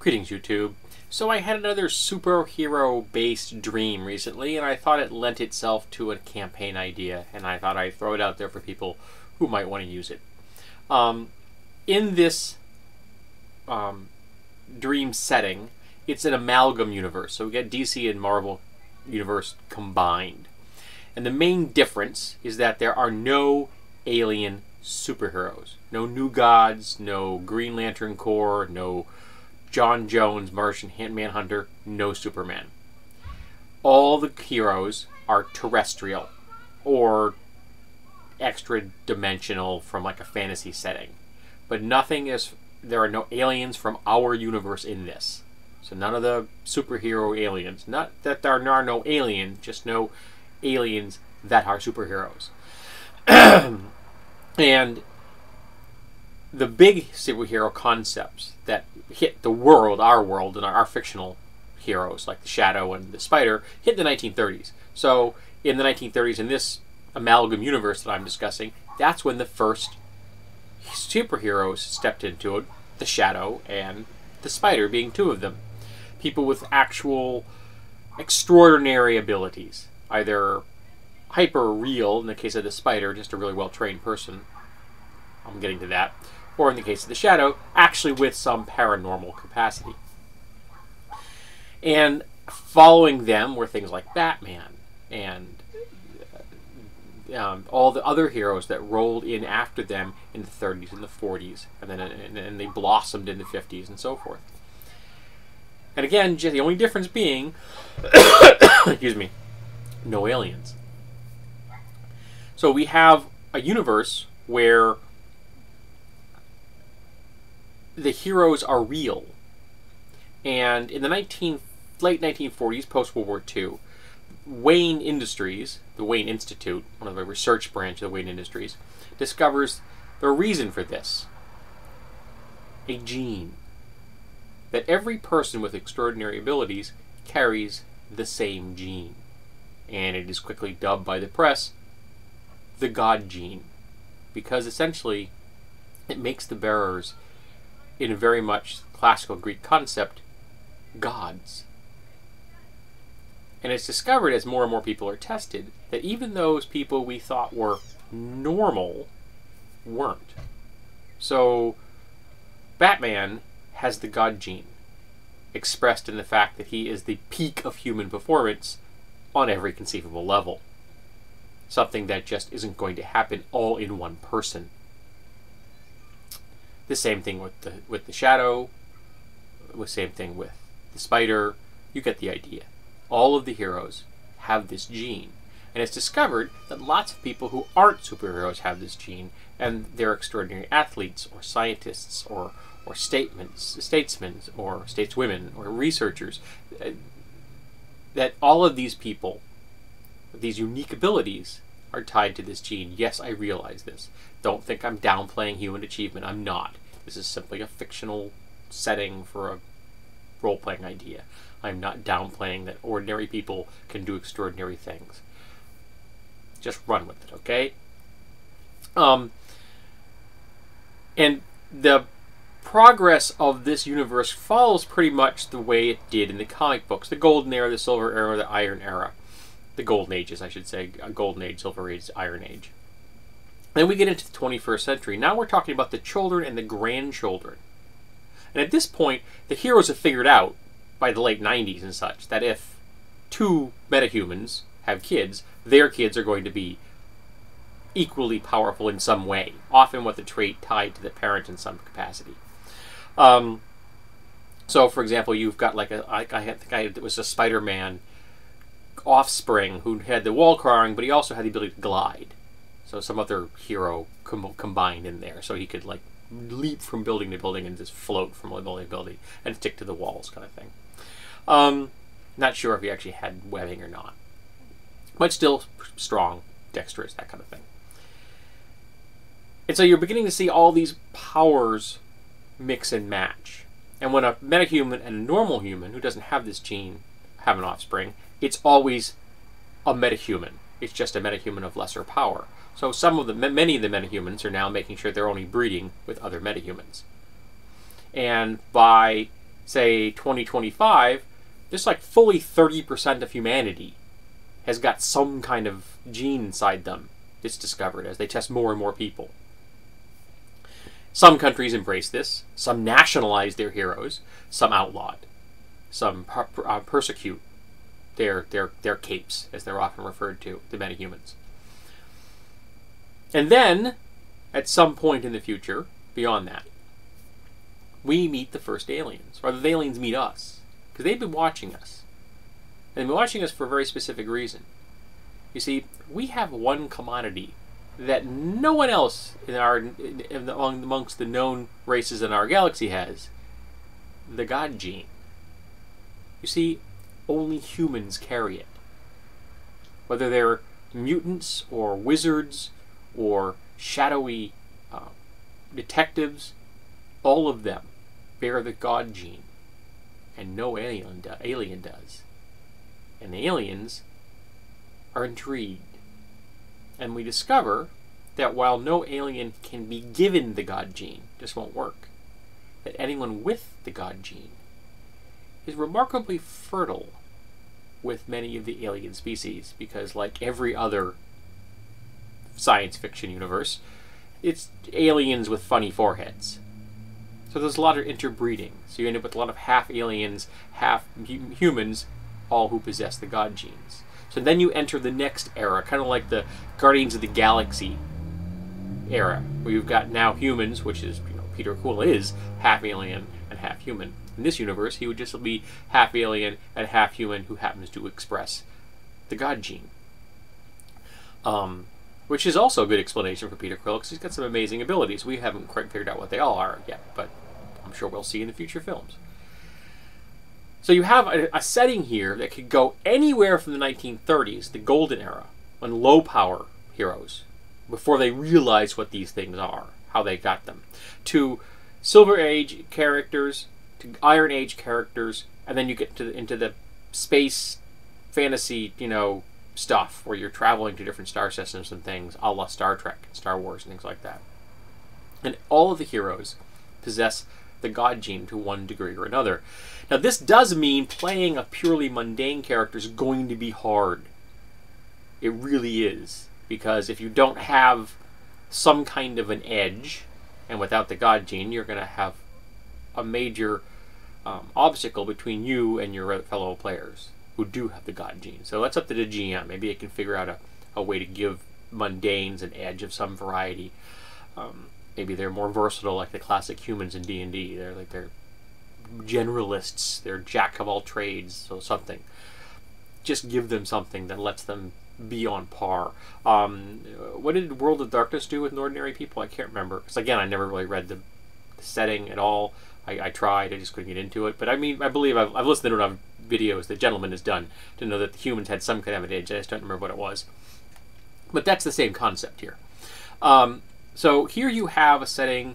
Greetings, YouTube. So I had another superhero-based dream recently, and I thought it lent itself to a campaign idea, and I thought I'd throw it out there for people who might want to use it. In this dream setting, it's an amalgam universe, so we get DC and Marvel universe combined. And the main difference is that there are no alien superheroes. No New Gods, no Green Lantern Corps, no John Jones, Martian Manhunter, no Superman. All the heroes are terrestrial or extra-dimensional from like a fantasy setting. But nothing is... there are no aliens from our universe in this. So none of the superhero aliens. Not that there are no aliens, just no aliens that are superheroes. And the big superhero concepts that hit the world, our world, and our fictional heroes, like the Shadow and the Spider, hit the 1930s. So in the 1930s, in this amalgam universe that I'm discussing, that's when the first superheroes stepped into it, the Shadow and the Spider being two of them. People with actual extraordinary abilities, either hyper-real, in the case of the Spider, just a really well-trained person, I'm getting to that, or in the case of the Shadow, actually with some paranormal capacity. And following them were things like Batman and all the other heroes that rolled in after them in the 30s and the 40s, and then they blossomed in the 50s and so forth. And again, just the only difference being, excuse me, no aliens. So we have a universe where the heroes are real. And in the late 1940s, post-World War II, Wayne Industries, the Wayne Institute, one of the research branch of the Wayne Industries, discovers the reason for this. A gene. That every person with extraordinary abilities carries the same gene. And it is quickly dubbed by the press the God gene. Because essentially, it makes the bearers, in a very much classical Greek concept, gods. And it's discovered as more and more people are tested that even those people we thought were normal weren't. So Batman has the God gene, expressed in the fact that he is the peak of human performance on every conceivable level. Something that just isn't going to happen all in one person. The same thing with the Shadow, the same thing with the Spider. You get the idea. All of the heroes have this gene. And it's discovered that lots of people who aren't superheroes have this gene, and they're extraordinary athletes, or scientists, or statesmen, or stateswomen, or researchers. That all of these people, these unique abilities, are tied to this gene. Yes, I realize this. Don't think I'm downplaying human achievement. I'm not. This is simply a fictional setting for a role-playing idea. I'm not downplaying that ordinary people can do extraordinary things. Just run with it, okay? And the progress of this universe follows pretty much the way it did in the comic books. The Golden Era, the Silver Era, the Iron Era. The Golden Ages, I should say. Golden Age, Silver Age, Iron Age. Then we get into the 21st century. Now we're talking about the children and the grandchildren. And at this point, the heroes have figured out, by the late 90s and such, that if two metahumans have kids, their kids are going to be equally powerful in some way, often with a trait tied to the parent in some capacity. So, for example, you've got like I think it was a Spider-Man offspring who had the wall crawling, but he also had the ability to glide. So some other hero combined in there, so he could like leap from building to building and just float from building to building and stick to the walls, kind of thing. Not sure if he actually had webbing or not, but still strong, dexterous, that kind of thing. And so you're beginning to see all these powers mix and match. And when a metahuman and a normal human who doesn't have this gene have an offspring, it's always a metahuman. It's just a metahuman of lesser power. So many of the metahumans are now making sure they're only breeding with other metahumans. And by say 2025, there's like fully 30% of humanity has got some kind of gene inside them. It's discovered as they test more and more people. Some countries embrace this. Some nationalize their heroes. Some outlawed. Some persecute their capes, as they're often referred to, the metahumans. And then, at some point in the future, beyond that, we meet the first aliens. Or the aliens meet us. Because they've been watching us. And they've been watching us for a very specific reason. You see, we have one commodity that no one else amongst the known races in our galaxy has. The God gene. You see, only humans carry it. Whether they're mutants or wizards or shadowy detectives, all of them bear the God gene. And no alien does. And the aliens are intrigued. And we discover that while no alien can be given the God gene, this won't work, that anyone with the God gene is remarkably fertile with many of the alien species, because like every other science fiction universe, it's aliens with funny foreheads. So there's a lot of interbreeding. So you end up with a lot of half aliens, half humans, all who possess the God genes. So then you enter the next era, kind of like the Guardians of the Galaxy era, where you've got now humans, which is, Peter Quill is half alien and half human. In this universe, he would just be half alien and half human who happens to express the God gene. Which is also a good explanation for Peter Quill, because he's got some amazing abilities. We haven't quite figured out what they all are yet, but I'm sure we'll see in the future films. So you have a setting here that could go anywhere from the 1930s, the golden era, when low-power heroes, before they realized what these things are, how they got them, to Silver Age characters, to Iron Age characters, and then you get into the space fantasy, stuff, where you're traveling to different star systems and things, a la Star Trek and Star Wars and things like that. And all of the heroes possess the God gene to one degree or another. Now, this does mean playing a purely mundane character is going to be hard. It really is. Because if you don't have some kind of an edge, and without the God gene, you're going to have a major obstacle between you and your fellow players who do have the God gene. So that's up to the GM. Maybe it can figure out a way to give mundanes an edge of some variety. Maybe they're more versatile, like the classic humans in D&D. They're generalists. They're jack of all trades. So something. Just give them something that lets them be on par. What did World of Darkness do with Ordinary People? I can't remember. Because again, I never really read the setting at all. I tried. I just couldn't get into it. But I mean, I believe I've listened to enough videos that Gentleman has done to know that the humans had some kind of an edge. I just don't remember what it was. But that's the same concept here. So here you have a setting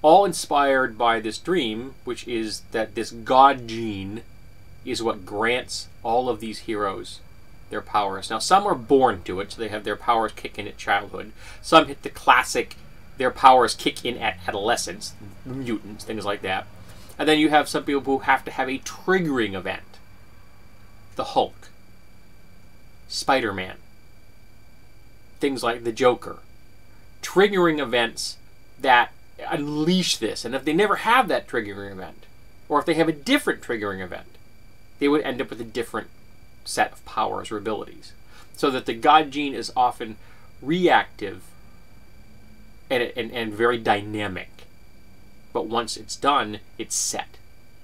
all inspired by this dream, which is that this God gene is what grants all of these heroes their powers. Now, some are born to it, so they have their powers kick in at childhood. Some hit the classic, their powers kick in at adolescence, mutants, things like that. And then you have some people who have to have a triggering event. The Hulk, Spider-Man, things like the Joker. Triggering events that unleash this. And if they never have that triggering event, or if they have a different triggering event, they would end up with a different set of powers or abilities. So that the God gene is often reactive and very dynamic. But once it's done, it's set.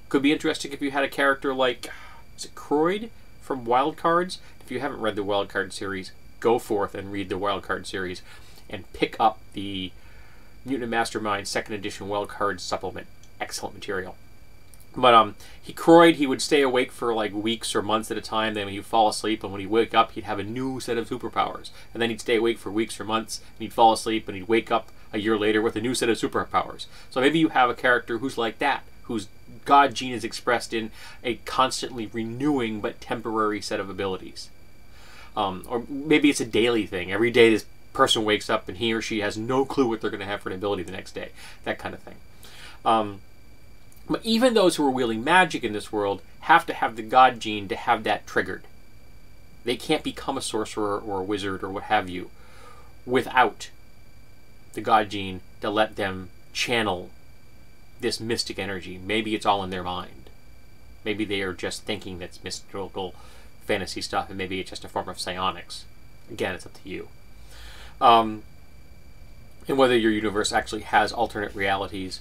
Could be interesting if you had a character like, is it Croyd from Wildcards? If you haven't read the Wildcard series, go forth and read the Wildcard series and pick up the Mutant Mastermind 2nd edition Wildcard supplement. Excellent material. But Croyd, he would stay awake for like weeks or months at a time. Then he'd fall asleep, and when he'd wake up, he'd have a new set of superpowers. And then he'd stay awake for weeks or months, and he'd fall asleep, and he'd wake up a year later with a new set of superpowers. So maybe you have a character who's like that, whose God gene is expressed in a constantly renewing but temporary set of abilities. Or maybe it's a daily thing. Every day this person wakes up and he or she has no clue what they're going to have for an ability the next day. That kind of thing. But even those who are wielding magic in this world have to have the God gene to have that triggered. They can't become a sorcerer or a wizard or what have you without the God gene to let them channel this mystic energy. Maybe it's all in their mind. Maybe they are just thinking that's mystical fantasy stuff, and maybe it's just a form of psionics. Again, it's up to you. And whether your universe actually has alternate realities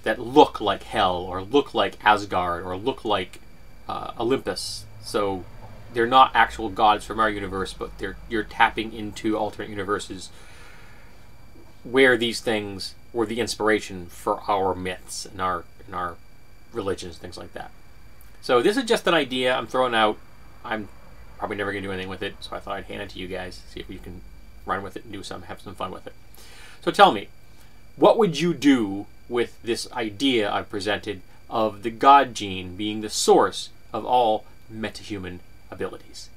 that look like hell, or look like Asgard, or look like Olympus. So they're not actual gods from our universe, but you're tapping into alternate universes where these things were the inspiration for our myths and our religions, things like that. So this is just an idea I'm throwing out. I'm probably never going to do anything with it, so I thought I'd hand it to you guys, see if you can run with it and have some fun with it. So tell me, what would you do with this idea I've presented of the God gene being the source of all metahuman abilities?